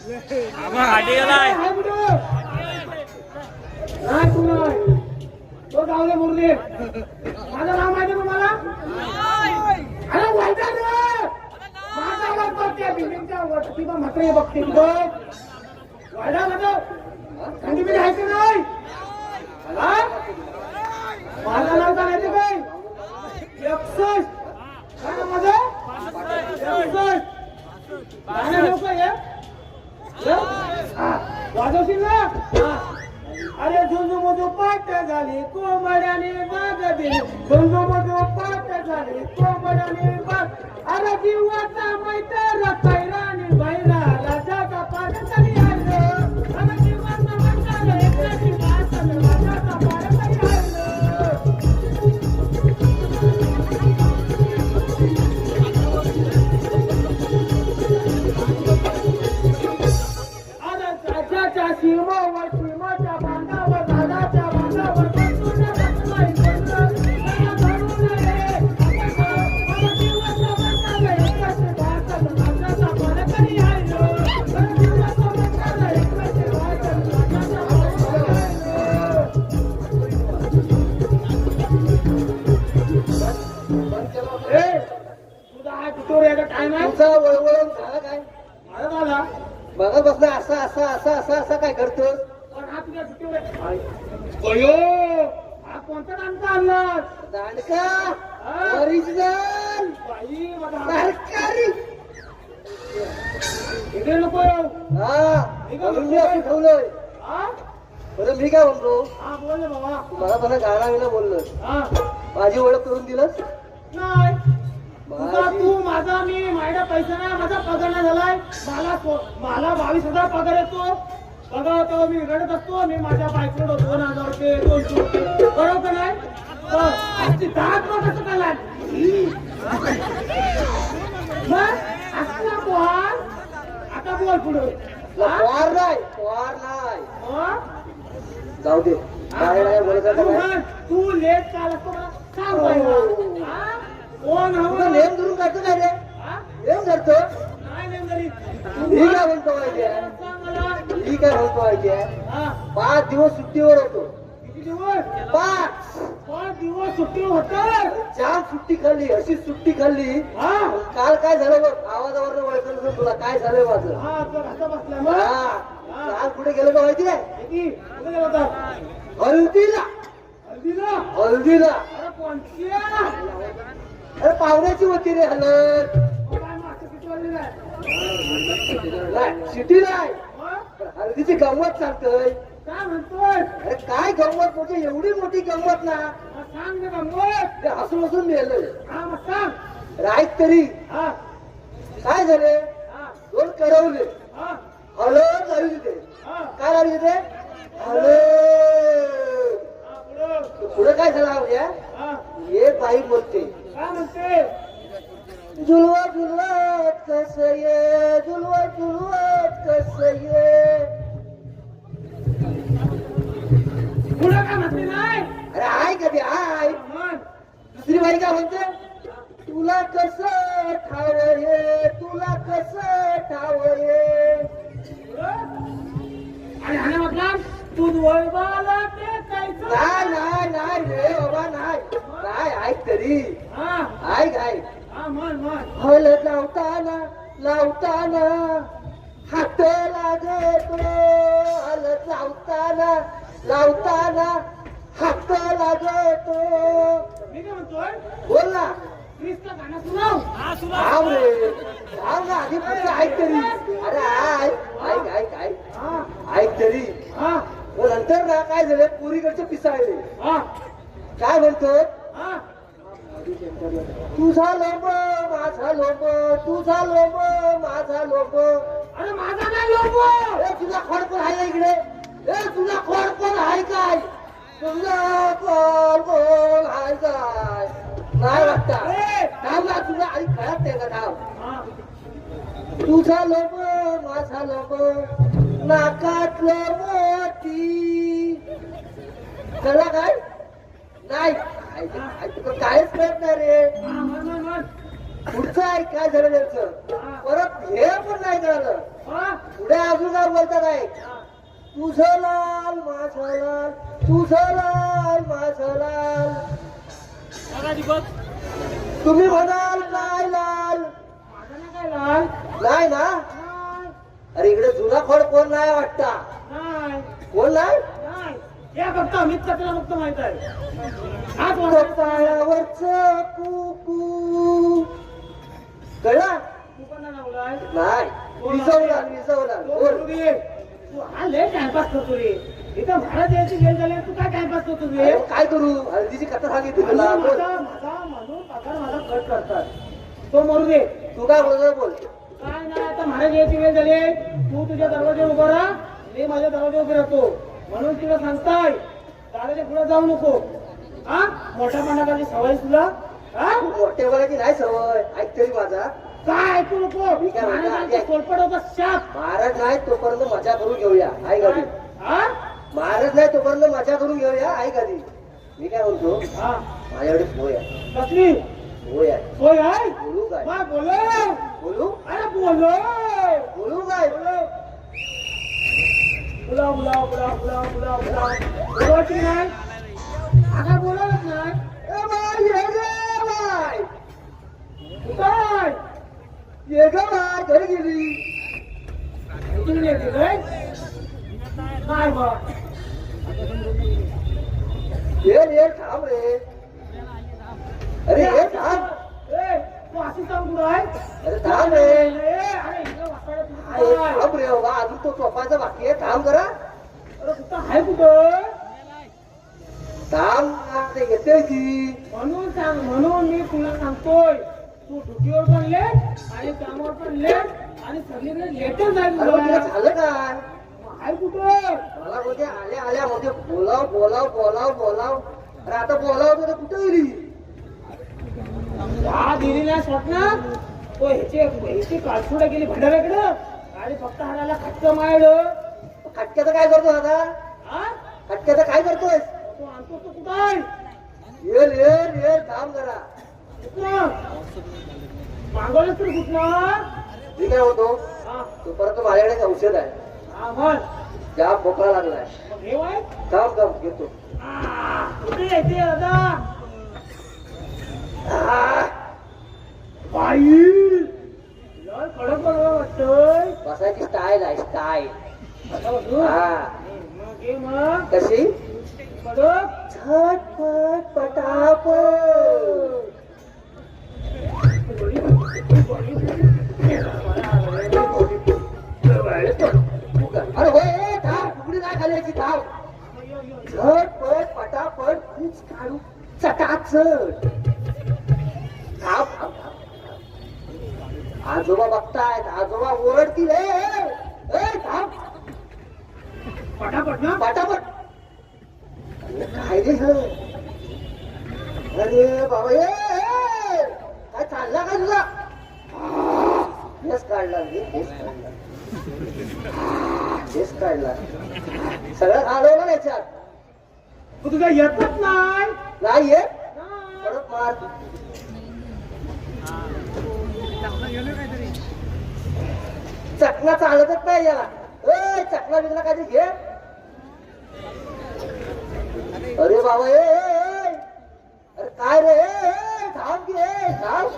हाटी गेलाय नाही तू नाही तो जाऊ दे मुरली माझं नाव माहिती तुम्हाला अरे वाईटा रे माझा आवाज बघते बिल्डिंगच्या वरती पण मात्र बघते वाईटा माझं थंडी बिल आहे की नाही माझं नाव काय माहिती काय 61 काय नाव माझं 61 गाणं नाव काय वाजवशील ना अरे झुंजुमजो पाट झाली कोंबड्याने बाग दिली झुंजुमजो पाट झाली कोंबड्याने बाग अरे जीवाचा मैत्र कैराने बैरा राजाचा पाठ तरी आलं अरे जीवाचा मैत्र एकट्याची बात राजाचा पाठ तरी आलं अरे राजाच्या सीमावर सीमाच्या बांधावर राजाच्या बांधावर वळवळून झाला काय माझा झाला बघत बसला असा असा असा असा असा काय करतो पण हा तुझ्या सुट्टीवर अयो हा कोणता दांडका आणला दांडका ओरिजिनल बाई बघा सरकारी इकडे नको हा म्हणून मी असं ठेवलंय हा बरं मी काय म्हणतो हा बोल ना बाबा तुम्हाला मला गाणं विना बोललं हा माझी ओळख करून दिलंस नाही तुझा तू माझा मी माझ्या पैसा नाही माझा पगार नाही झालाय मला 22,000 पगार येतो बघा तेव्हा मी रडत असतो मी माझ्या बायकोला 2,000 रुपये 200 रुपये बरोबर नाही आजची 10 कसं काय असला पोहार आता बोल पुढे वार नाही जाऊ दे काय नाही बोलत आता काय. तू लेट काल असतो मला सांग पहिला. हा? कोण तुझं हवं नेम धरून करतो काय रे हा? नेम धरतो नाही नेम घरी मी काय म्हणतो माहितीये सांग मला मी काय म्हणतो माहितीये हा 5 दिवस सुट्टीवर होतो किती दिवस 5 दिवस सुट्टी होतं जाम सुट्टी खाल्ली अशी सुट्टी खाल्ली हा काल काय झालं बघ आवाजावर ओळखलं तुला काय झालंय माझं हा तो घासा बसला मग हा काल कुठे गेलो का माहिती आहे किती कुठे गेला होता हल्दीला हल्दीला हल्दीला अरे कोणत्या अरे पाहुण्याची होती रे हलत मग काय मागचं किती वाजलेलं आहे सिटी नाही मग? हल्दीची गंमत सांगतोय काय म्हणतोय अरे काय गंमत म्हणजे एवढी मोठी गंमत ना मग सांग ना गंमत ते हसून हसून मेलं हा मग सांग राईत तरी हा काय झाले हा 2 करवले हा हलत लावली तिथे हा काय लावली तिथे हलत हा पुढं पुढे काय झालं म्हणजे हा हे बाई बोलते काय म्हणते झुलवत झुलवत कस ये झुलवत झुलवत कस ये पुढं काय म्हणते नाही अरे आहे कधी आहे मग दुसरी बाई काय म्हणते तुला कस ठाव ये तुला कस ठाव ये आणि ह्याने म्हटला तू वळवाला ते कायचं नाही नाही नाही रे बाबा नाही काय ऐक तरी हा ऐक ऐक हा मन हळद लावताना लावताना हात लागतो हळद लावताना लावताना हात लागतो मी काय म्हणतोय बोल ना क्रिसचं गाणं सुनाव थांब रे थांब ना आधी फक्त ऐक तरी अरे ऐक ऐक ऐक ऐक हा ऐक तरी हा मग नंतर ना काय झालं पुरीकडचे पिसाळले हा काय म्हणतो हा तुझा लोभ माझा लोभ तुझा लोभ माझा लोभ अरे माझा काय लोक ए तुझा खोड कोण आहे इकडे ए तुझा खोड कोण आहे काय तुझा खोड कोण आहे काय नाही वाटता थांब ना तुझा आई खराब ते का थांब तुझा लोभ माझा लोभ नाकातलं मोती कळला काय नाही काहीच कळत नाही रे पुढचं आहे काय झालं त्यांचं परत हे पण नाही कळलं हा? पुढे अजून काय बोलतात आहे हा. तुझं लाल माझं लाल तुझं लाल माझं लाल बघा दीपक, तुम्ही म्हणाल काय लाल माझा ना काय लाल? नाही ना नाही, अरे इकडे जुना खोड कोण नाही वाटता नाही, कोण नाही नाही. या फक्त अमित कचरा फक्त माहित आहे. हाच वाजवतो. कपाळावरच कुकू कळला तू पण नाही लावलाय. नाही विसवला विसवला तो बोल बोलू दे. तू हा लय टाइमपास करतो रे. इथं महाराज यायची वेळ झाली तू काय टाइमपास करतो रे? अरे काय करू हळदीची कथा सांगितली तुला माझा बोल म्हणून पगार माझा कट करतात. तो मरू दे. तू काय बोलतो बोल काय नाही आता महाराज यायची वेळ झाली. तू तुझ्या दरवाजा उभा राहा, मी माझ्या दरवाजा उभे राहतो. म्हणून तुला सांगताय दादाच्या पुढे जाऊ नको. हा मोठ्या पाण्याची सवय तुला. हा मोठ्या बोलायची नाही सवय ऐक तरी माझा काय ऐकू नको. मी काय म्हणतो, महाराजांचा कोलपट होता शाप. महाराज नाही तोपर्यंत मजा करून घेऊया आई गादी हा महाराज नाही तोपर्यंत मजा करून घेऊया आई गादी मी काय म्हणतो हा माझ्याकडे सोय आहे कसली सोय आहे होय आहे. बोलू काय हा, बोलो. बोलू अरे बोलो. बोलू काय बोला बोला बोला बोला बोला बोला बोलवायची नाही. आता बोलवत नाही. ए बाई ये गे बाई काय ये गे बाई घरी गेली तुम्ही येते काय काय बा ये थांब रे अरे ये थांब ए तू अशी सांगू आहे. अरे थांब रे अरे इकडे वाचायला अरे तुम्ही काय? थांब रे बाबा अजून तो झोपायचा बाकी आहे थांब जरा अरे कुठं आहे कुठं? थांब ते येते ती म्हणून सांग म्हणून मी तुला सांगतोय तू ड्युटीवर पण लेट आणि कामावर पण लेट आणि सगळीकडे लेटच जाईल अरे मग तुला तुला. झालं काय आहे कुठं? मला बोलते आल्या आल्या म्हणजे बोलाव बोलाव बोलाव बोलाव अरे आता बोलाव तर कुठे गेली हा दिलेल्या स्वप्नात तो ह्याची कालसुडा गेली भंडाऱ्याकडं आणि फक्त हाडाला खटक मायड. खटक्याचं काय करतो आता हा खटक्याचं काय करतोय तो आणतो तो कुठं आहे? ये थांब जरा कुठं? मागवलंच तर कुठनं? मी काय होतो हा तोपर्यंत माझ्याकडे एक औषध आहे हा म्हण. ज्या बोकळा लागलाय मग हे वाय? थांब थांब घेतो आ, कुठे येते दादा? बाई लय कडक बरोबर वाटतंय. बसायची स्टाईल आहे स्टाईल आता बघू. हा मग घे मग कशी कडक. झटपट पटापट अरे होय थांब फुगडी नाही खाली थांब झटपट पटापट खूप काढू चटाचट थांब थांब थांब आजोबा बघतायत आजोबा ओरडतील ए थांब पटापट ना. पटापट अरे काय रे हे? अरे बाबा काय चालला का तुला केस काढला रे केस काढला केस काढला सगळं घालवलं याच्यात तू तुझा येतच नाही. नाही येत नाही. परत मार चकना चालतच नाही याला चकना बिकना काय घे अरे बाबा अरे काय रे थांब घे थांब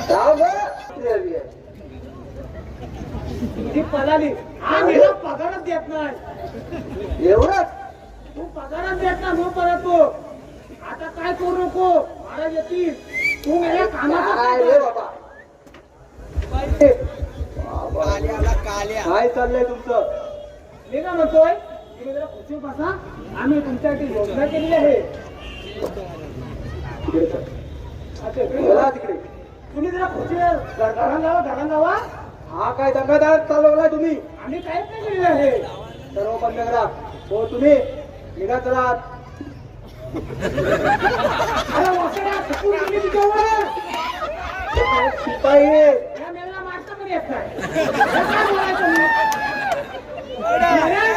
थांब ती पळाली. हा गेला पगारच देत नाही. एवढंच तू पगारच देत नाही. मग परत तू आता काय करू नको. महाराज येतील. तू गेल्या काय रे कामाचा काय चाललंय तुमचं मी काय म्हणतोय तुम्ही जरा खुशीवर बसा. आम्ही तुमच्यासाठी योजना केलेली आहे. अच्छा, इकडे बोला बघा. तिकडे तुम्ही जरा खुशीवर घरात जावा. हा काय दंगादार चालवलाय तुम्ही आम्ही काहीच नाही केलेलं आहे. सर्व बंद करा हो तुम्ही निघा चला अरे वासड्या, थकून गेली तुझ्यावर. शिपाई या मेला मारता पण येत नाही. हे काय बोलायचं मी? अरे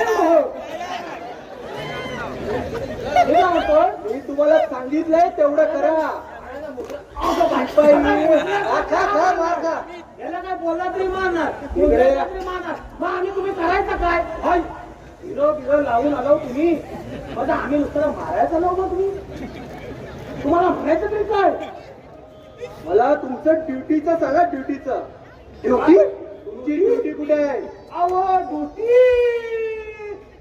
हो. मी काय म्हणतोय? मी तुम्हाला सांगितलंय तेवढं करा असं बाई. शिपाई खा खा मार खा याला काय बोलला तरी मारणार इकडे. बोलला तरी मारणार मग आम्ही तुम्ही करायचं काय हाय हिरो बिरो लावून आलो तुम्ही मग आम्ही नुसतं मारायचं आलो मग तुम्ही तुम्हाला म्हणायचं तरी काय मला तुमचं ड्युटीचं सांगा ड्युटीचं ड्युटी तुमची ड्युटी कुठे आहे अहो ड्युटी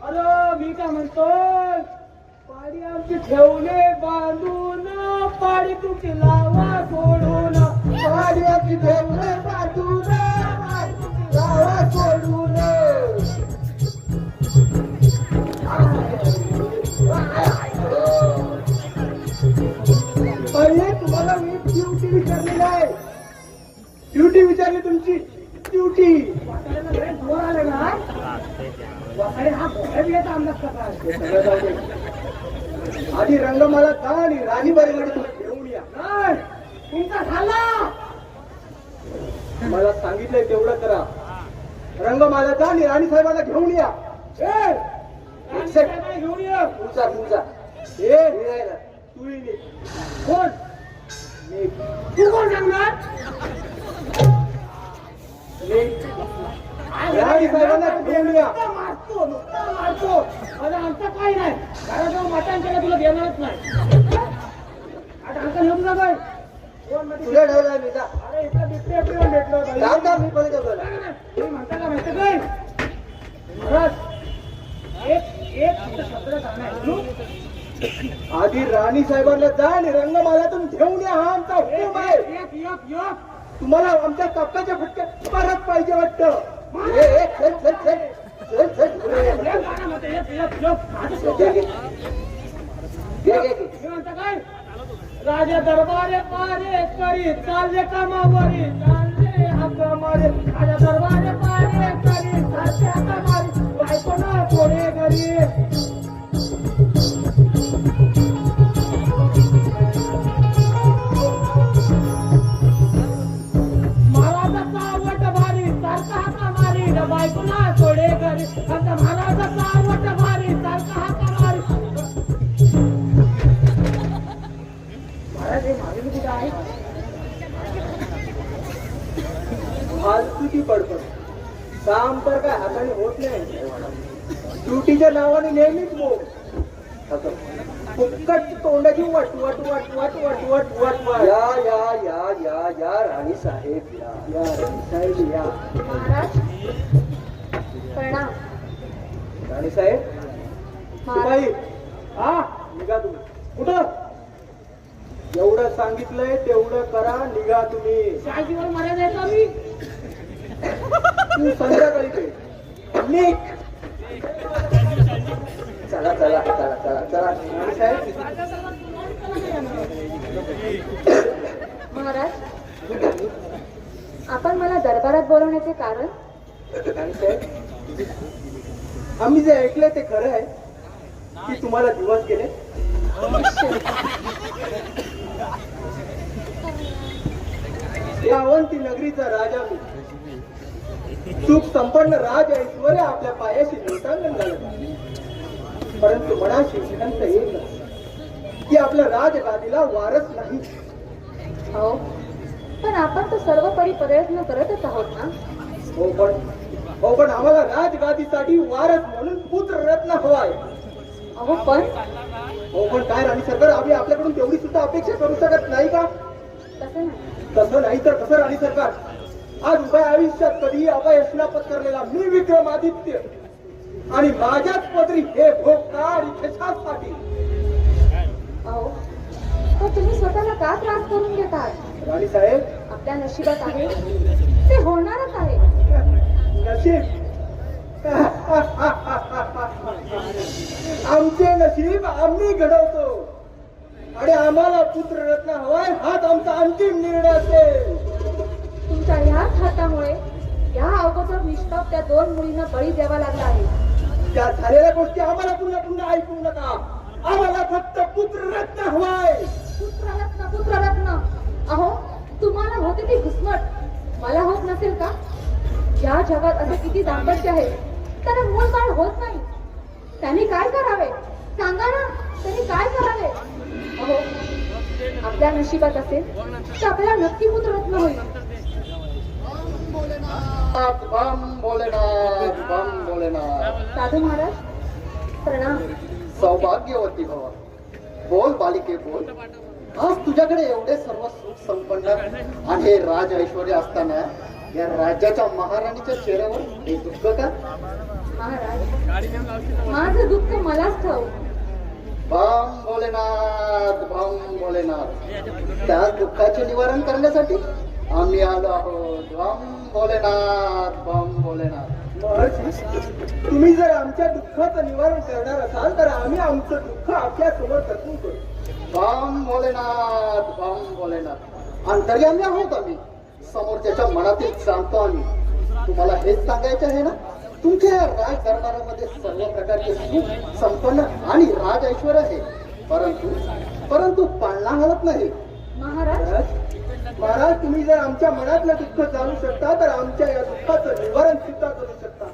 अरे मी काय म्हणतोय पाडी आमची ठेवले बांधून पाडी तुमची लावा सोडून पाडी आमची ठेवले बांधून लावा सोडून पहिले तुम्हाला मी ड्युटी विचारलेली आहे ड्युटी विचारली तुमची ड्युटी वाटायला लय जोर आले ना वाटाडे हा भोळ्या बियाचा अंदाज कसा हे सगळं जाऊ दे. आधी रंग मला का आणि राणी बरोबर तुम्ही घेऊन या नाही तुमचा झाला मला सांगितलंय तेवढं करा रंग मला का आणि राणी साहेबांना घेऊन या राणी साहेबांना घेऊन ये तुमचा तुमचा हे निघायला तू निघ कोण निघ तू कोण सांगणार राणी साहेबांना घेऊन या मारतो नुसता मारतो अरे आमचं काही नाही घराजवळ मटण केलं तुला देणारच नाही आता आमचा नेऊन जा बाई कोण मध्ये तुझ्या ठेवलाय मी जा अरे इथं बिबटे बिबटे भेटलो बाई. थांब थांब मी पण ठेवलं तुम्ही म्हणता का माहिती काय महाराज एक फक्त शब्द सांगणार आधी राणी साहेबांना जा आणि रंग मला तुम्ही घेऊन या हा आमचा हुकूम आहे एक एक एक तुम्हाला आमच्या कप्प्याच्या फटक्या परत पाहिजे वाटतं चल चल चल चल चल पुढे ये. घे, घे. घे, घे, घे. राजा दरबारे पारे करी चालले कामावरी चालले हाका मारे राजा दरबारे पारे करी चालले हाका मारे बायको ना थोडे घरी महाराजाचा आवट भारी सारखा हाका मारी न बायको ना थोडे घरी आता महाराजाचा आवट भारी सारखा हाका मारी महाराज हे मागे कुठे आहे फालतूची बडबड काम तर काय हाताने होत नाही ड्युटीच्या नावाने नेहमीच बोल फुक्कट तोंडाची वट वट वट वट वट वट वट वट या या या या या राणी साहेब या राणी साहेब या महाराज प्रणाम राणी साहेब महाराज बाई हा निघा तुम्ही कुठं एवढं सांगितलंय तेवढं करा निघा तुम्ही शाळेवर महाराज आहे का मी तू संध्याकाळी पे निघ चला चला चला चला चला राणी साहेब महाराज आपण मला दरबारात बोलवण्याचे कारण राणी साहेब आम्ही जे ऐकलंय ते खरं आहे की तुम्हाला दिवस गेले या अवंती नगरीचा राजा मी सुख संपन्न राज ऐश्वर्य आपल्या पायाशी लोटांगण झालं परंतु मनाशी जिवंत एक की आपल्या राजगादीला वारस नाही हो पण आपण तर सर्वपरी प्रयत्न करतच आहोत ना हो पण आम्हाला राजगादीसाठी वारस म्हणून पुत्र रत्न हवाय अहो पण हो पण काय राणी सरकार आम्ही आपल्याकडून तेवढी सुद्धा अपेक्षा करू शकत नाही का तसं नाही तसं नाही तर कसं राणी सरकार आज उभ्या आयुष्यात कधीही अपयशला पत्करलेला मी विक्रमादित्य आणि माझ्याच पदरी हे भोगताड कशासाठी अहो तर तुम्ही स्वतःला का त्रास करून घेतात राणी साहेब आपल्या नशिबात आहे ते होणारच आहे नशीब आमचे नशीब आम्ही घडवतो आणि आम्हाला पुत्ररत्न हवाय हाच आमचा अंतिम निर्णय असेल तुमच्या ह्याच हातामुळे या अगोदर निष्पाप त्या 2 मुलींना बळी द्यावा लागला आहे त्या झालेल्या गोष्टी आम्हाला पुन्हा पुन्हा ऐकू नका आम्हाला फक्त पुत्ररत्न हवाय पुत्ररत्न अहो तुम्हाला होते ती घुसमट मला होत नसेल का या जगात असे किती दाम्पत्य आहे त्याला मूल बाळ होत नाही त्यांनी काय करावे सांगा ना त्यांनी काय करावे अहो आपल्या नशिबात असेल तर आपल्याला नक्की पुत्ररत्न होईल बम भोलेनाथ, बम भोलेनाथ. साधू महाराज प्रणाम. सौभाग्यवती भव. बोल बालिके बोल. आज तुझ्याकडे एवढे सर्व सुख संपन्न आणि हे राज ऐश्वर असताना या राज्याच्या महाराणीच्या चेहऱ्यावर हे दुःख का? महाराज माझं दुःख मलाच ठाऊक. बम भोलेनाथ, बम भोलेनाथ. त्या दुःखाचे निवारण करण्यासाठी आम्ही आलो आहोत. बम भोलेनाथ, बम भोलेनाथ. महर्षी, तुम्ही जर आमच्या दुःखाचं निवारण करणार असाल तर आम्ही आमचं दुःख आपल्या समोर तरतून करू. बम भोलेनाथ, बम भोलेनाथ. अंतर्यामी आहोत आम्ही. समोरच्याच्या मनातील जाणतो आम्ही. तुम्हाला हेच सांगायचे आहे ना, तुमच्या या राज दरबारामध्ये सर्व प्रकारचे सुख संपन्न आणि राज ऐश्वर आहे, परंतु पाळणा हलत नाही. महाराज महाराज, तुम्ही जर आमच्या मनातलं दुःख जाणू शकता तर आमच्या या दुःखाचं निवारण सुद्धा करू शकता.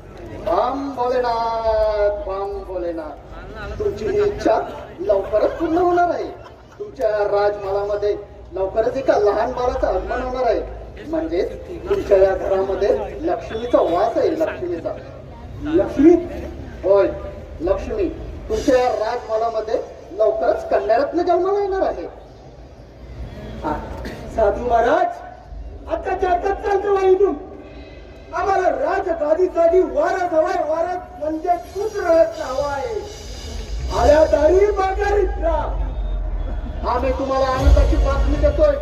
बम भोलेनाथ, बम भोलेनाथ. तुमची ही इच्छा लवकरच पूर्ण होणार आहे. तुमच्या राजमहालामध्ये लवकरच एका लहान बाळाचं आगमन होणार आहे. म्हणजे तुमच्या या घरामध्ये लक्ष्मीचा वास आहे. लक्ष्मीचा. लक्ष्मी? होय, लक्ष्मी. तुमच्या या राजमहालामध्ये लवकरच कन्यारत्न जन्माला येणार आहे. हा, साधू महाराज, आताच्या आताच चालतो आहे इथून. आम्हाला राजगादीसाठी वारस हवाय. वारस म्हणजे पुत्र हवाय. आल्या दारी माघारीत राहा. आम्ही तुम्हाला आनंदाची बातमी देतोय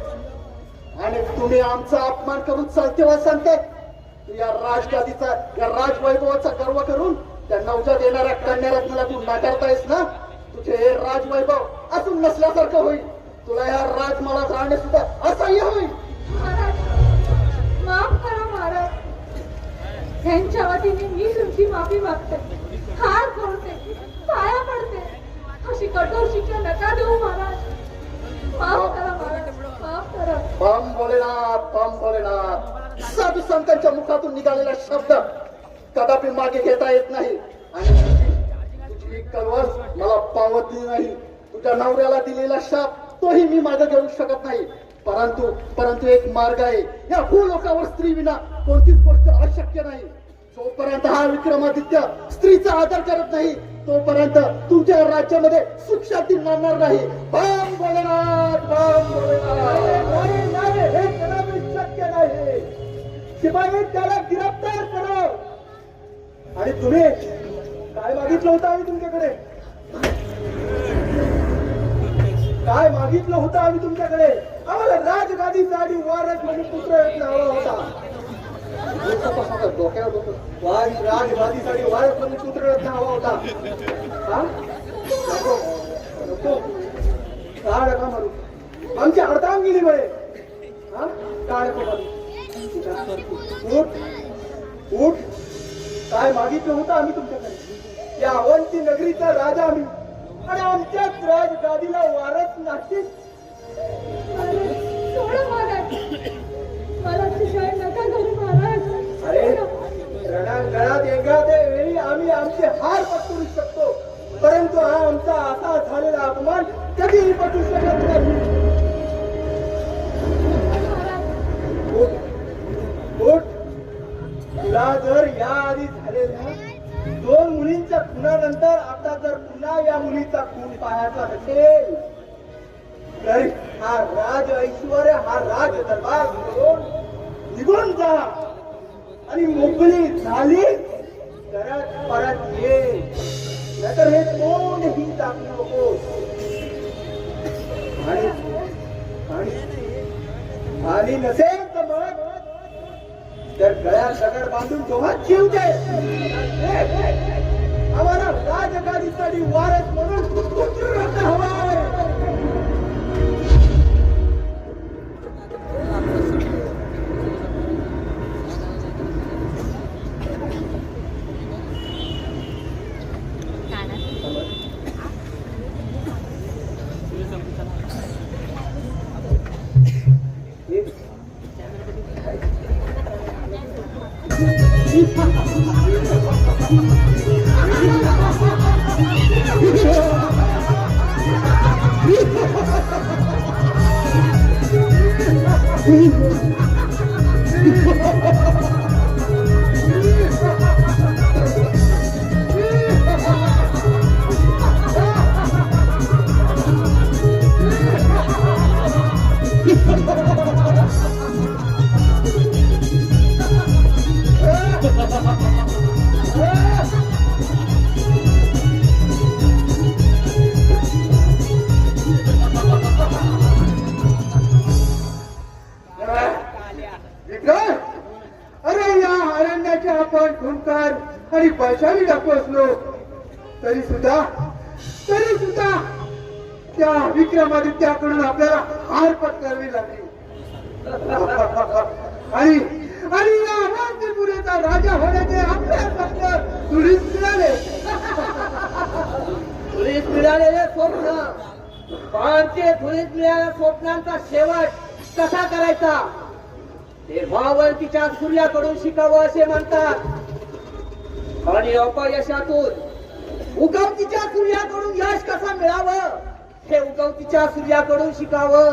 आणि तुम्ही आमचा अपमान करून चालतेवा सांगताय. या राजगादीचा, या राजवैभवाचा गर्व करून त्या नवजात येणाऱ्या कन्यारत्नाला तू नाकारतायस ना. तुझे हे राजवैभव असून नसल्यासारखं होईल. तुला या राजमहालात राहणे सुद्धा असह्य होईल. महाराज माफ करा महाराज. ह्यांच्या वतीने मी तुमची माफी मागते. हात जोडते, पाया पडते. अशी कठोर शिक्षा नका देऊ महाराज. माफ करा महाराज, माफ करा. बम भोलेनाथ, बम भोलेनाथ. साधू संतांच्या मुखातून निघालेला शब्द कदापि मागे घेता येत नाही. आणि तुझी ही कळवळ मला पावतली नाही. तुझ्या नवऱ्याला दिलेला शाप तोही मी मागे घेऊ शकत नाही. परंतु एक मार्ग आहे. या भूलोकावर स्त्री विना कोणतीच गोष्ट अशक्य नाही. जोपर्यंत हा विक्रमादित्य स्त्रीचा आदर करत नाही तोपर्यंत तुमच्या राज्यामध्ये सुख शांती नांदणार नाही. बम भोलेनाथ, बम भोलेनाथ. नाही, नाही, हे कदापि शक्य नाही. शिपाई त्याला गिरफ्तार करा. आणि तुम्ही काय मागितलं होतं आम्ही तुमच्याकडे? काय मागितलं होतं आम्ही तुमच्याकडे? आम्हाला राजगादीसाठी वारस म्हणजे पुत्र हवा होता. राजगादीसाठी वारस म्हणजे पुत्र हवा होता. हा? नको. का नका मारू. आमची अर्धांगिनी बळे. हा? का नको मारू. उठ. काय मागितलं होतं आम्ही तुमच्याकडे? या अवंती नगरीचा राजा आम्ही आणि आमच्याच राजगादीला वारस नाही. सोडा महाराज, मला शिकाय नका करू महाराज. अरे, रणांगणात एखाद्या वेळी आम्ही आमचे हार पत्करू शकतो, परंतु हा आमचा असा झालेला अपमान कधीही पटू शकत नाही. उठ. तुला जर याआधी झालेल्या 2 मुलींच्या खुनानंतर आता जर पुन्हा या मुलीचा खून पाहायचा नसेल तर हा राज ऐश्वर, हा राज दरबार सोडून निघून जा आणि मोकळी झाली परत ये. नाहीतर हे कोणही टाकू नको. आणि नसेल तर मग तर गळ्यात दगड बांधून तेव्हा जीव दे. आम्हाला राजगादीसाठी वारस म्हणून पुत्र हवाय. बलशाली डाकू असलो तरी सुद्धा त्या विक्रमादित्याकडून आपल्याला हार पत्करावी लागली. आणि या अवंतीपुरीचा राजा होण्याचे आपल्या स्वप्न धुळीस मिळाले. धुळीत मिळालेले स्वप्न, पण ते धुळीत मिळालेल्या स्वप्नांचा शेवट कसा करायचा ते वावरतीच्या सूर्याकडून शिकावं असे म्हणतात. आणि अपयशातून उगवतीच्या सूर्याकडून यश कसं मिळावं हे उगवतीच्या सूर्याकडून शिकावं.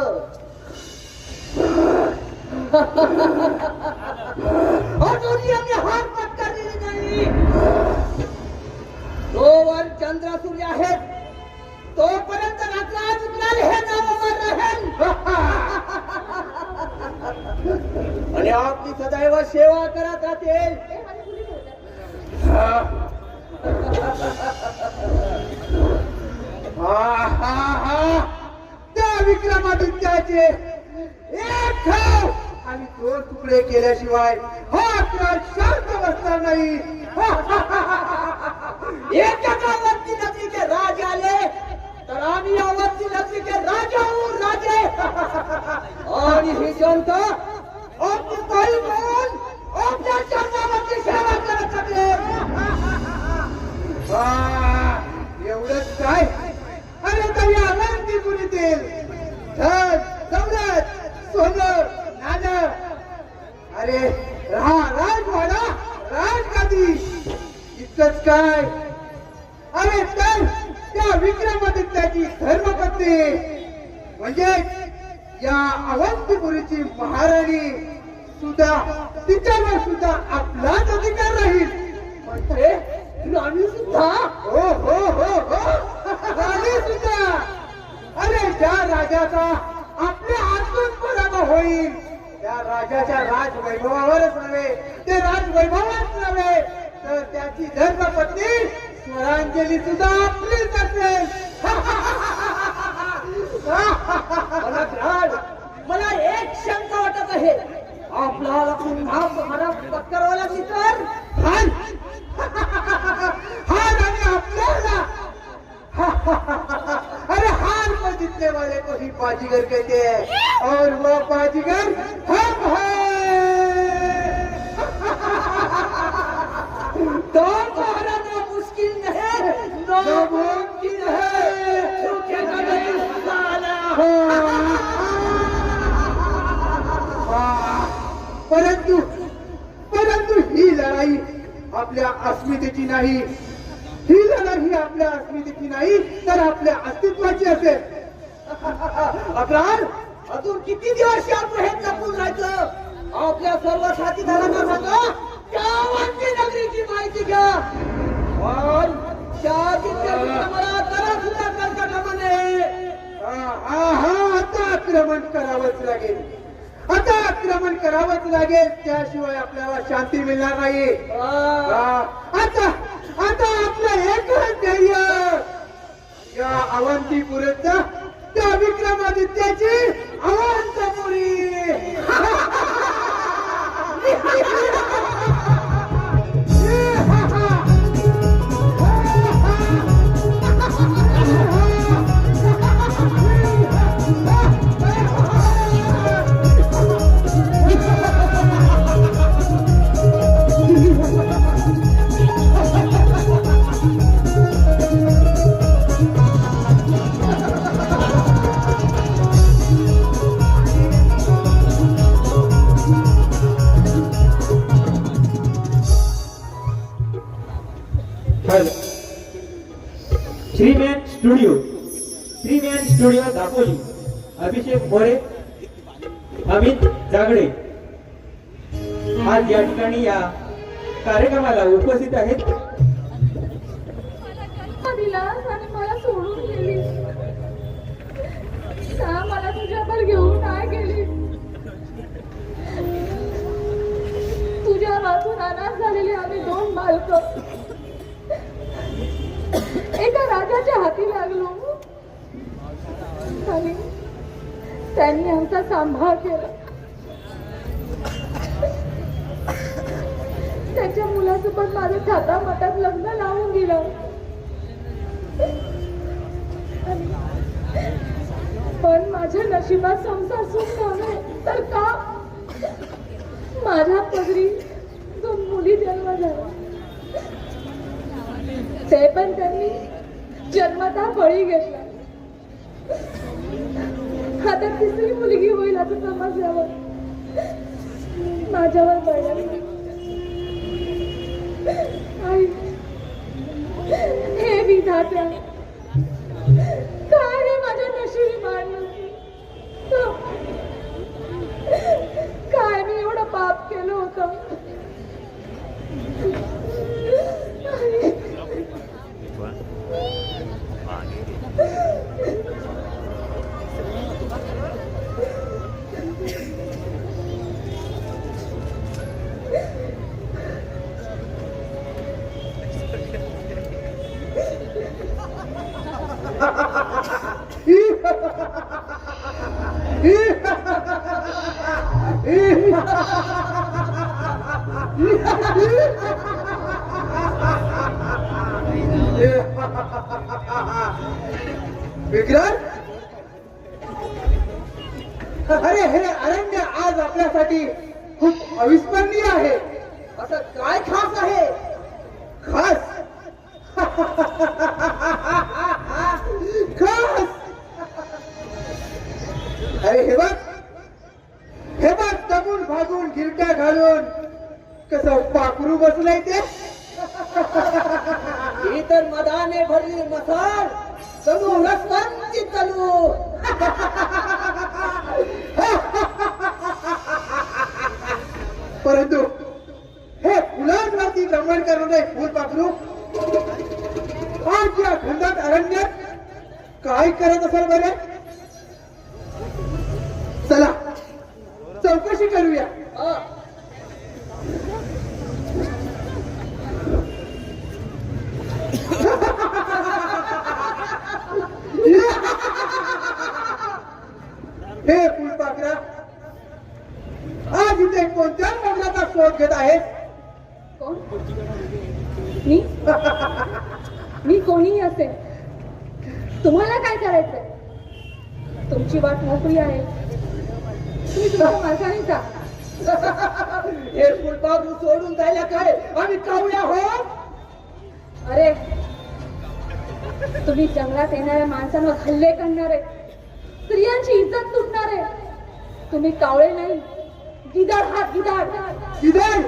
अजूनही आम्ही हार पत्करलेली नाही. जोवर चंद्र सूर्य आहेत तोपर्यंत राजराज विक्राल हे नाव अमर राहील. आणि आपली सदैव सेवा करत राहतील. ए, माझी मुली बोलतात. त्या विक्रमादित्याचे एक ठाव आणि दोन तुकडे केल्याशिवाय हा अपराध शांत बसणार नाही. एकाच अवंती नगरीचे राज आले तर आम्ही अवंती नगरीचे राजा होऊन राजे. आणि ही जनता आपली पायी म्हणून आपल्या चरणावरची सेवा करत राहते. एवढंच काय? अरे तरी अवंतीपुरीतील धन दौलत सोनं नाणं, अरे राजवाडा राजगादी इतकंच काय? अरे तर त्या विक्रमादित्याची धर्मपत्नी म्हणजे या अवंतीपुरीची महाराणी सुद्धा तिच्यावर सुद्धा आपलाच अधिकार राहील. म्हणजे राणी सुद्धा? हो हो हो हो राणी सुद्धा. अरे ज्या राजाचा आपल्या हातून पराभव होईल त्या राजाच्या राजवैभवावरच नव्हे, ते राजवैभवच नव्हे तर त्याची धर्मपत्नी स्वरांजली सुद्धा आपलीच असेल. मला एक शंका वाटत आहे. आपल्याला पुन्हा महाराज पत्करावा लागली तर हार हार आणि आपल्याला अरे हार को जीतने वाले को ही बाजीगर कहते हैं और वो बाजीगर हम हैं. तो हराना मुश्किल नहीं, नामुमकिन है. झुकेगा नहीं साला. परंतु ही लढाई आपल्या अस्मितेची नाही. ही लढाई आपल्या अस्मितेची नाही तर आपल्या अस्तित्वाची असेल. अकरार अजून किती दिवस या गुहेत लपून राहायचं? आपल्या सर्व साथीदारांना सांगा त्या अवंती नगरीची माहिती घ्या. पण त्या मला जरा सुद्धा कर्कट म्हणे. आता आक्रमण करावंच लागेल. आता आक्रमण करावंच लागेल. त्याशिवाय आपल्याला शांती मिळणार नाही. आता आपलं एकच ध्येय या अवंतीपुरीचा त्या विक्रमादित्याची अवंतपुरी. श्रीमॅन स्टुडिओ दापोली. अभिषेक मोरे, अमित जागडे आज या ठिकाणी या कार्यक्रमाला उपस्थित आहेत. दिलास आणि मला सोडून गेली. का मला तुझ्यावर घेऊन काय गेली? तुझ्या वाचून अनाथ झालेली आम्ही दोन बालक एका राजाच्या हाती लागलो आणि त्यांनी आमचा सांभाळ केला. त्याच्या मुलाचं सोबत माझं थाटामाटात लग्न लावून दिलं. पण माझ्या नशिबात संसार सुख नव्हे तर का माझ्या पदरी 2 मुली जन्म झाला. ते पण त्यांनी जन्मता बळी घेतला. आता 3री मुलगी होईल असं समजल्यावर माझ्यावर बळी. आई, हे विधात्या, काय रे माझ्या नशिबी मारलं. काय मी एवढं पाप केलं होतं. विक्रांत, अरे हे अरण्य आज आपल्यासाठी खूप अविस्मरणीय आहे. असं काय खास आहे? खास खास अरे हे बघ दबून भागून गिरट्या घालून कसं पाखरू बसलंय ते. ही तर मदाने भरली मसाल चलू रस्त्यांची चलू. परंतु हे फुलांवरती भ्रमण करणारे फुलपाखरू आज या घनदाट अरण्यात काय करत असेल बरे? चला चौकशी करूया. हे फुलपाखरा, आज इथे कोणत्या मगराचा शोध घेत आहेस? कोण? मी कोणीही असेल, तुम्हाला काय करायचंय? तुमची वाट मोकळी आहे. तुम्ही तुमच्या मार्गाने जा. हे फुलपाखरू सोडून जायला काय आम्ही कावळे आहोत? अरे, तुम्ही जंगलात येणाऱ्या माणसांवर हल्ले करणारे, स्त्रियांची इज्जत लुटणारे. तुम्ही कावळे नाही, गिधाड आहात. गिधाड गिधाड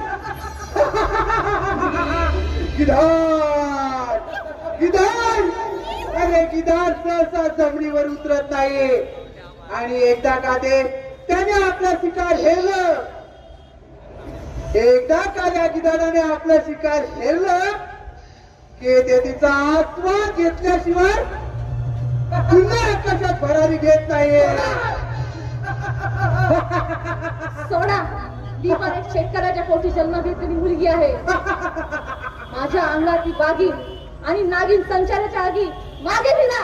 गिधाड गिधाड. अरे गिधाड सहसा जमिनीवर उतरत नाही. आणि एकदा का ते त्याने आपला शिकार हेरलं, एकदा का त्या गिधाडाने आपला शिकार हेरलं की ते तिचा आस्वाद घेतल्याशिवाय पुन्हा कशात भरारी घेत नाही. सोडा, ती पण एक शेतकऱ्याच्या पोटी जन्म घेतलेली मुलगी आहे. माझ्या अंगाची बागी आणि नागिन संचाराच्या आगी मागे फिरा.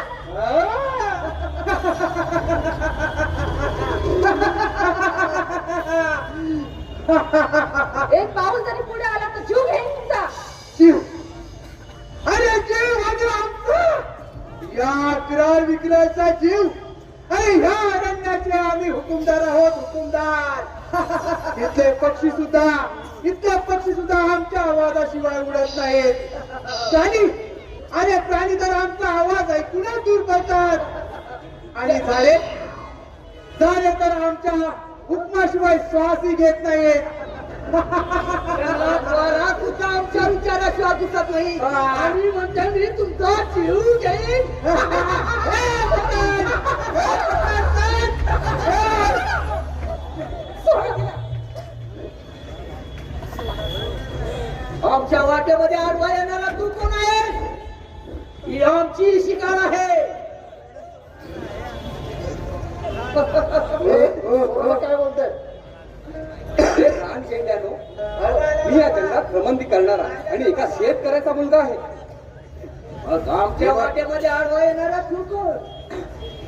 एक पाऊल जरी पुढे आला तर जीव घेईन तुमचा. जीव? अरे जीव म्हणजे आमचा, या विक्राळ विक्राळचा जीव. अरे ह्या अरण्याचे आम्ही हुकुमदार आहोत, हुकुमदार. इथले पक्षी सुद्धा आमच्या आवाजाशिवाय उडत नाहीत. प्राणी, अरे प्राणी तर आमचा आवाज ऐकूनच दूर पडतात. आणि झाडे तर आमच्या हुकमाशिवाय श्वासही घेत नाहीत. आमच्या विचाराशिवाय दिसत नाही. आणि म्हणता मी तुमचा जीव घेईन. आमच्या वाटेमध्ये आडवा येणारा तू कोण आहे? ही आमची शिकार आहे. काय बोलतोय? मी या जंगलात भ्रमंती करणारा आणि एका शेतकऱ्याचा मुलगा आहे. आमच्या वाटेमध्ये आडवा येणारा तू कोण?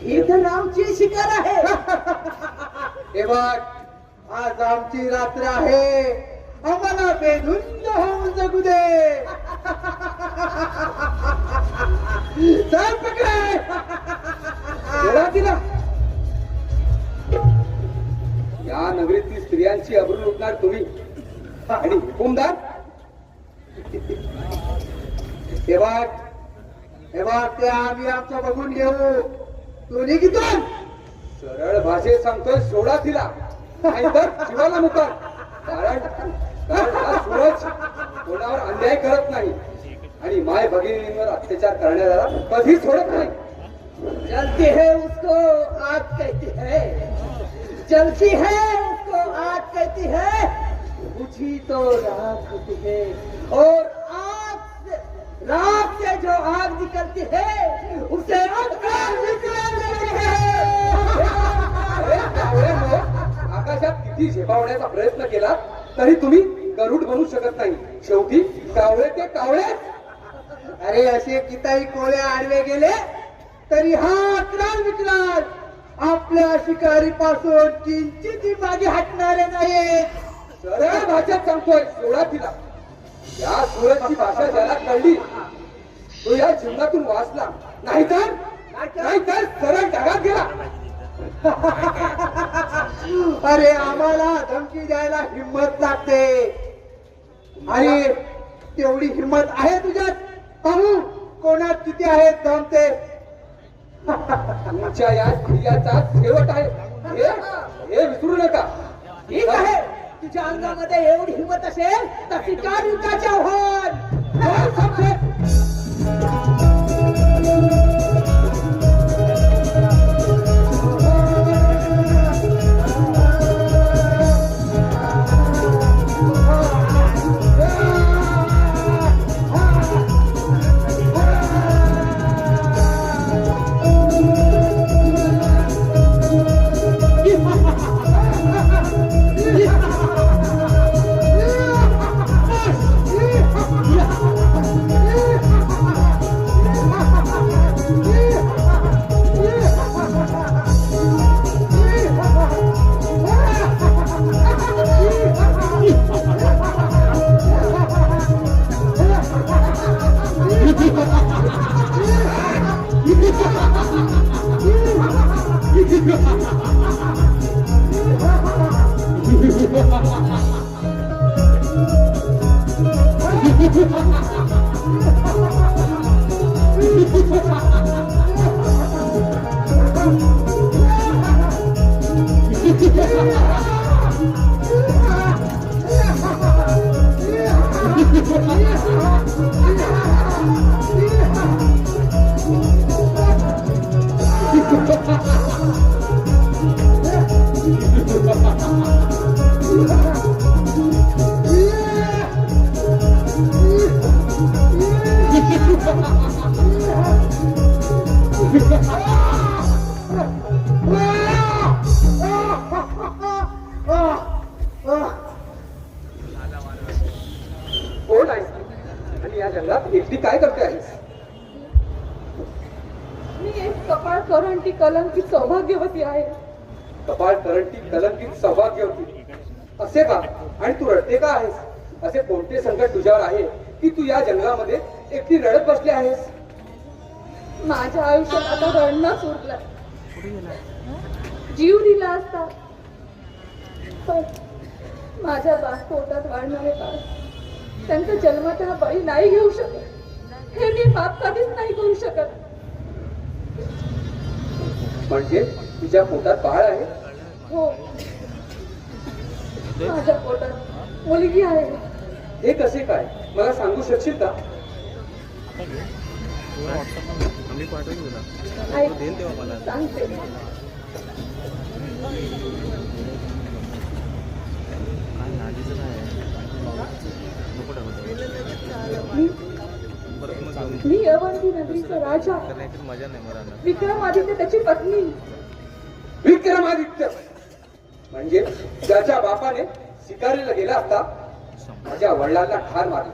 ही तर आमची शिकार आहे. हे बघ, आज आमची रात्र आहे आम्हाला बेधुंद होऊन जगू दे. चल पकडे. सोडा तिला. या नगरीतील स्त्रियांची अब्रू लुटणार तुम्ही आणि हुकुमदार. हे बघ ते आम्ही आमचं बघून घेऊ. तू निघितून. सरळ भाषेत सांगतोय सोडा तिला, नाहीतर जीवाला मुकार. कारण हा सूरज कोणावर अन्याय करत नाही आणि माय भगिनींवर अत्याचार करणाऱ्याला कधी सोडत नाही. जलती है उसको आग कहती है, जलती है उसको आग कहती है, बुझी तो राख होती है और राख से जो आग निकलती है उसे अंगार निकलती है. अरे कावळ्यांनो, आकाशात किती झेपावण्याचा प्रयत्न केला तरी तुम्ही गरुड बनू शकत नाही. शेवटी कावळे ते कावळे. अरे असे कितीही कोळे आडवे गेले तरी हा अकराल विकराल आपल्या शिकारी पासून किंचित मागे हटणारे नाही. सरळ भाषेत सांगतोय सोडा तिला. या सूरजची भाषा ज्याला कळली तो या जीवनातून वाचला, नाहीतर सरळ ढगात गेला. अरे आम्हाला धमकी द्यायला हिंमत लागते आणि तेवढी हिंमत आहे तुझ्यात. पाहू कोणात किती आहेत दम ते. तुमच्या या क्रियाचा शेवट आहे हे विसरू नका. ठीक आहे, तुझ्या अंगामध्ये एवढी हिंमत असेल तर शिकार युद्धाचे आव्हान. बोल समशेर. कोण आहेस आणि या जंगलात एकटी काय करते आहेस? मी एक कपाळ करंटी कलंकित सौभाग्यवती आहे. कपाळ करंटी कलंकित सौभाग्यवती असे का? आणि तू रडते का आहेस? असे कोणते संकट तुझ्यावर आहे की तू या जंगलामध्ये एकटी रडत बसली आहेस? माझ्या आयुष्यात आता रडणंच उरलं. जीव दिला असता पण माझ्या पोटात वाढणारे बाळ त्यांचा जन्मतः बळी नाही घेऊ शकत. हे मी पाप कधीच नाही करू शकत. म्हणजे तुझ्या पोटात बाळ आहे? हो, माझ्या पोटात मुलगी आहे. हे कसे काय मला सांगू शकशील का? ऐक, सांगते. मी अवंती नगरीचा राजा विक्रमादित्य त्याची पत्नी. विक्रमादित्य म्हणजे ज्याच्या बापाने शिकारीला गेला असता माझ्या वडिलांना ठार मारली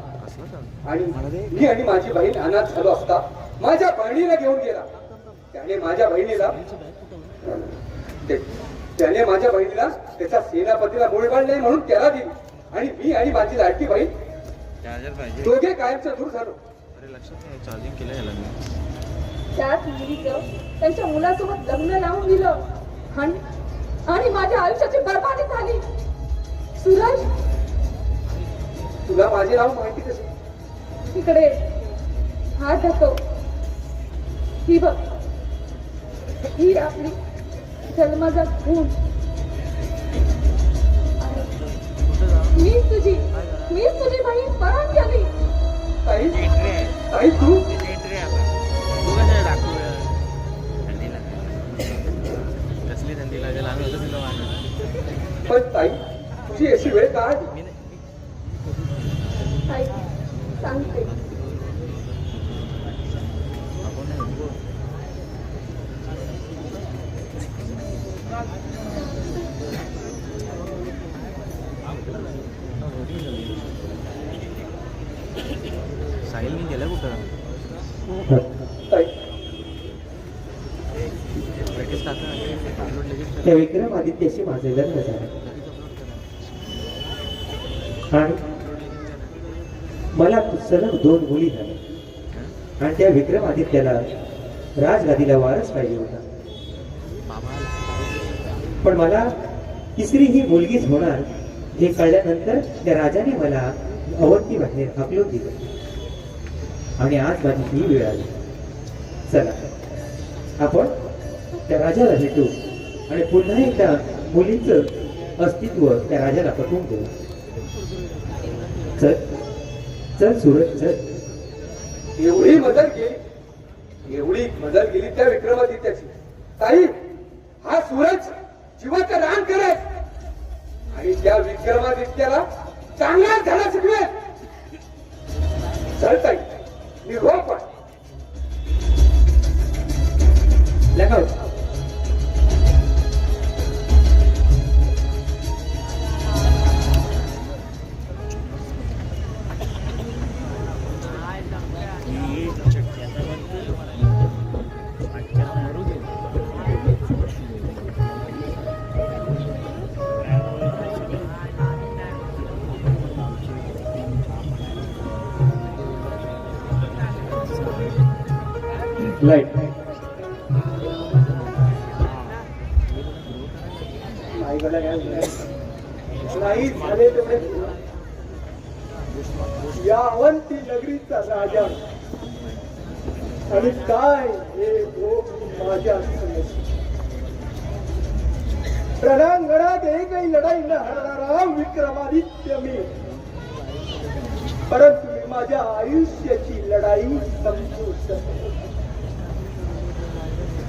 आणि मी आणि माझी बहीण अनाथ झालो असता माझ्या बहिणीला घेऊन गेला. त्याने माझ्या बहिणीला त्याच्या सेनापतीला मूळ बाळ नाही म्हणून त्याला दिली आणि मी आणि माझी लाडकी बहीण चार्जर पाहिजे. दोघे कायमचं दूर झालो. अरे लक्षात नाही चार्जिंग केलं याला मी. त्याच मुलीचं त्यांच्या मुलासोबत लग्न लावून दिलं आणि माझ्या आयुष्याची बरबादी झाली. सूरज, तुला माझे नाव माहिती कसे? इकडे हात दाखव. ही बघ, ही आपली जन्माचा खून. मीच तुझी बहीण परत गेली. ताई, एंट्री आहे. ताई तू एंट्री आहे आता. तू कशाला दाखवू थंडीला? कसली थंडी लागेल? आम्ही होतो तिला मागे. पण ताई तुझी अशी वेळ का आली? मी नाही. आई, सांगते. आपण नाही बोल. साहिलने गेला कुठं? ताई प्रॅक्टिस अपलोड लगेच त्या विक्रमादित्याशी माझे लग्न झाले आणि मला सलग 2 मुली झाल्या आणि त्या विक्रमादित्याला राजगादीला वारस पाहिजे होता. पण मला तिसरी ही मुलगीच होणार हे कळल्यानंतर त्या राजाने मला अवंती बाहेर हाकलून दिलं आणि आज माझी ही वेळ आली. चला आपण त्या राजाला भेटू आणि पुन्हा एकदा मुलीचं अस्तित्व त्या राजाला पटवून देऊ. चल चल सूरज, चल. एवढी मदत केली त्या विक्रमादित्याची. ताई, हा सूरज जीवाचं रान करत आणि त्या विक्रमादित्याला चांगला झाला शिकवे. चल ताई, मी पण लगाव. लाईट. नाही झाले तेवढे. या अवंती नगरीचा राजा आणि काय हे माझ्या रणांगणात एकही लढाई न हरणारा विक्रमादित्य मी, परंतु मी माझ्या आयुष्याची लढाई संपवू शकतो.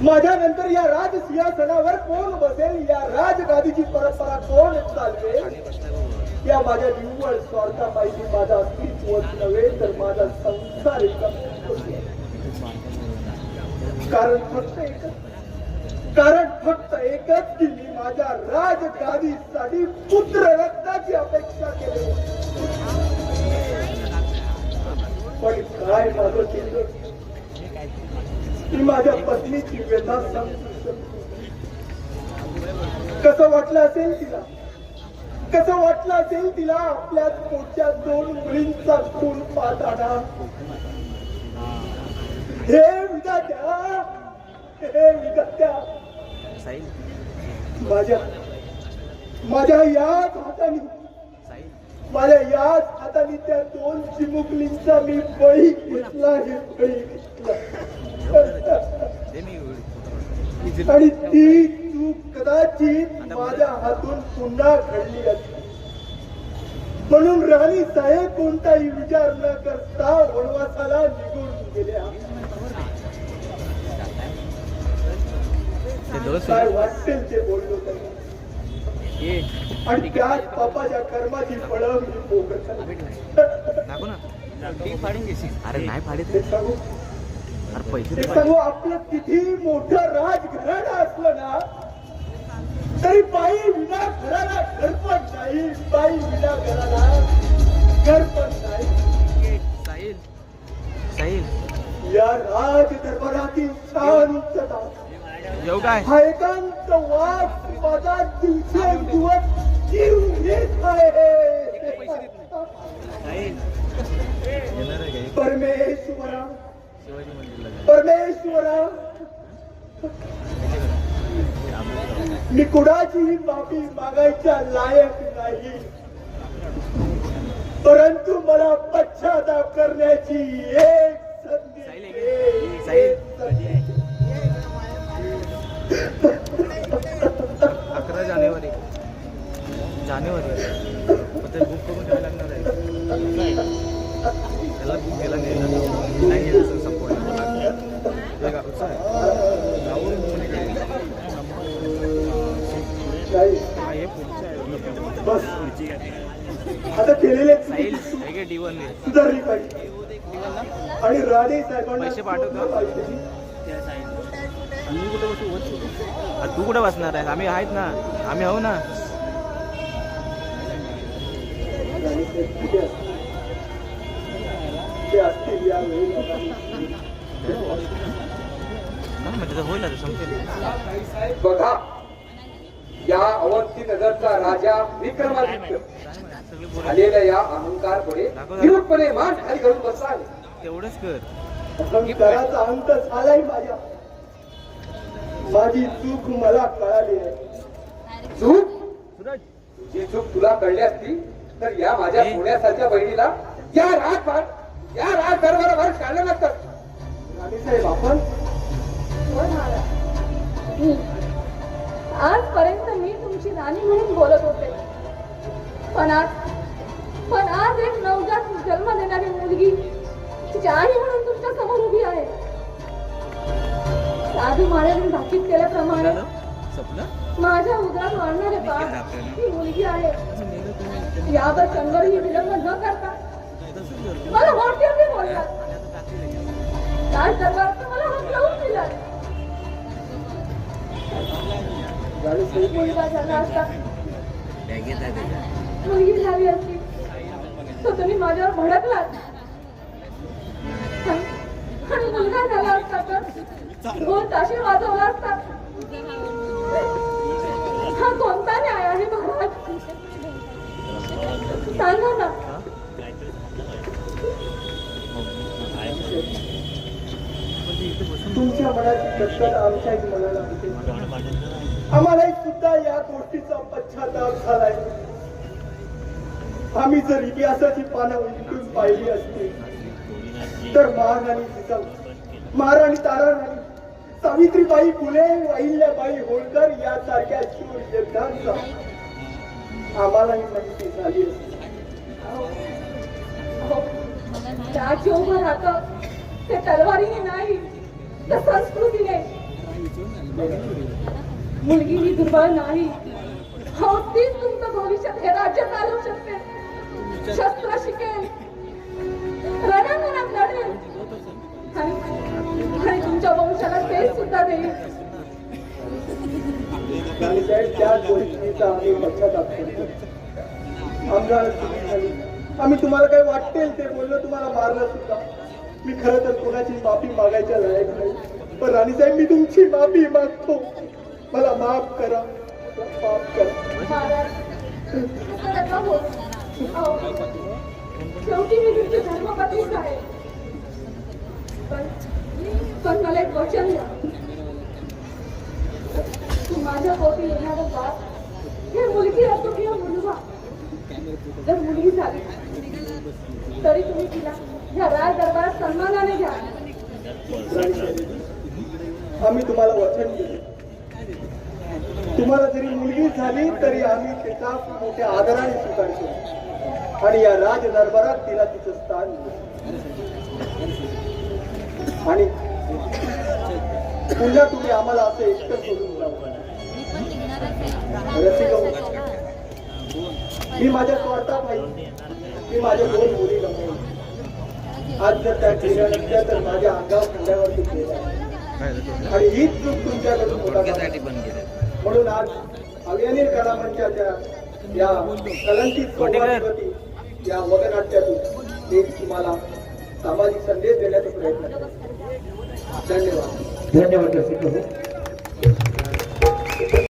माझ्या नंतर या राजसिंहासनावर कोण बसेल, या राजगादीची परंपरा कोण चालवेल, या माझ्या निव्वळ स्वार्थापायी माझा अस्तित्वच नव्हे तर माझा संसार कारण फक्त एकच की मी माझ्या राजगादीसाठी पुत्र रत्नाची अपेक्षा केली. पण काय माझं केलं, ती माझ्या पत्नीची व्यथा समजू शकतो. कसं वाटलं असेल तिला आपल्या पोटच्या 2 मुलींचा खून पाहताना. हे विधात्या, माझ्या याच हाताने त्या 2 चिमुकलींचा मी बळी घेतला. आणि ती चूक कदाचित माझ्या हातून पुन्हा घडली असती. म्हणून राणी साहेब कोणताही विचार न करता वनवासाला निघून गेल्या. काय वाटेल ते बोललो त्यांना. आणि त्याच पापाच्या कर्माची फळं मी भोगत आहे. अरे नाही फाडी ते सांगू, आपलं किती मोठं राजघराणं असलं ना तरी बाई विना घराला घर पण नाही, बाई विना घराला घर पण नाही. या राज दरबारातील शांतता, हा एकांत वास माझा दिवसेंदिवस जीव घेत आहे. येणार आहे का? परमेश्वरा शिवाजी मंदिरला जायचं. परमेश्वरा मी कुणाचीही माफी मागायच्या लायक नाही, परंतु मला पश्चाताप करण्याची एक संधी साहिल आहे दे. का? साहिल. 11 जानेवारी पण ते बुक करून ठेवायला लागणार आहे. त्याला बुक केला नाही गेलं सर संपवलं गावचं आहे. गावून नाही, हे पुढचं आहे. बस आता केलेले साहिल आहे का D1 ने? सुधारली पाहिजे आणि राणे साहेबांना पैसे पाठवतो. पाहिजे. मी कुठे बसू? तू कुठे बसणार आहे? आम्ही आहेत ना, आम्ही आहो ना. राणे साहेब कुठे असतील? ते असतील यावेळी काय म्हणते होईल आता संपेल. बघा, या अवंती नगरचा राजा विक्रमादित्य सगळे बोल आलेल्या या अहंकारपुढे विरोधपणे मान खाली घालून बसला आहे. तेवढंच कर. अहंकाराचा अंत झालाय माझ्या. माझी चूक मला कळाली आहे. चूक सूरज तुझी चूक तुला कळली असती तर या माझ्या पुण्यासारख्या बहिणीला या राज दरबारावर काढलं नसतं. राणीसाहेब आपण हो महाराज, आजपर्यंत मी तुमची राणी म्हणून बोलत होते, पण आज एक नवजात जन्म देणारी मुलगी तिची आई म्हणून तुमच्या समोर उभी आहे. साधू महाराजांनी भाकीत केल्याप्रमाणे झालं? सपलं? माझ्या उदरात वाढणारे बाळ ही मुलगी आहे. यावर शंभरही विलंब न करता मला मोठ्याने बोलतात. राज दरबारात मला हकलवून दिला. मुलगा झाला असता, मुलगी झाली असती तर तुम्ही माझ्यावर भडकलात, आणि मुलगा झाला असता तर दोन ताशे वाजवला असता. हा कोणता न्याय आहे महाराज? सांगा ना. तुमच्या मनाची कटकट आमच्याही मनाला होते. आम्हालाही सुद्धा या गोष्टीचा पश्चाताप झालाय. आम्ही जर इतिहासाची पानं उलटून पाहिली असती तर महाराणी जिजाऊ, महाराणी ताराराणी, सावित्रीबाई फुले, अहिल्याबाई होळकर यासारख्या शूर योद्ध्यांचा आम्हालाही माहिती झाली असती. राज्य उभं राहतं ते तलवारीने नाही तर संस्कृतीने. मुलगी ही दुर्बळ नाही. हो, तीच तुमचं भविष्यात हे राज्य चालवू शकते. शस्त्र शिकेल, रणांगणात लढेल, आणि तुमच्या वंशाला तेच सुद्धा देईल. राणीसाहेब, त्या गोष्टीचा आम्ही पश्चाताप करतो. आमदार चुकी झाली. आम्ही तुम्हाला काही वाटेल ते बोललो, तुम्हाला मारलं सुद्धा. मी खरं तर कोणाची माफी मागायच्या लायक नाही, पण राणीसाहेब मी तुमची माफी मागतो. मला माफ करा, माफ करा. महाराज, असं नका बोलू. अहो, शेवटी मी तुमची धर्मपत्नीच आहे. पण मला एक वचन द्या. माझ्या पोटी येणारं बाळ हे मुलगी असो किंवा मुलगा, जर मुलगी झाली तरी तुम्ही तिला या राज दरबारात सन्मानाने घ्या. आम्ही तुम्हाला वचन दिले. तुम्हाला जरी मुलगी झाली तरी आम्ही तिचा मोठ्या आदराने स्वीकार करू आणि या राज दरबारात तिला तिचं स्थान देऊ. आणि पुन्हा तुम्ही आम्हाला असं एकटं सोडून जाऊ. रसिक, मी माझ्या स्वार्थापायी मी माझ्या 2 मुली गमावल्या. आज जर त्या गेल्या नसत्या तर माझ्या अंगावर खंड्यावरती गेल्या, आणि हीच चूक तुमच्याकडून होता. म्हणून आज अभियानीर कला मंचाच्या या कलंकित संवादवरती या वगनाट्यातून एक तुम्हाला सामाजिक संदेश देण्याचा प्रयत्न करतो. धन्यवाद. धन्यवाद रसिक.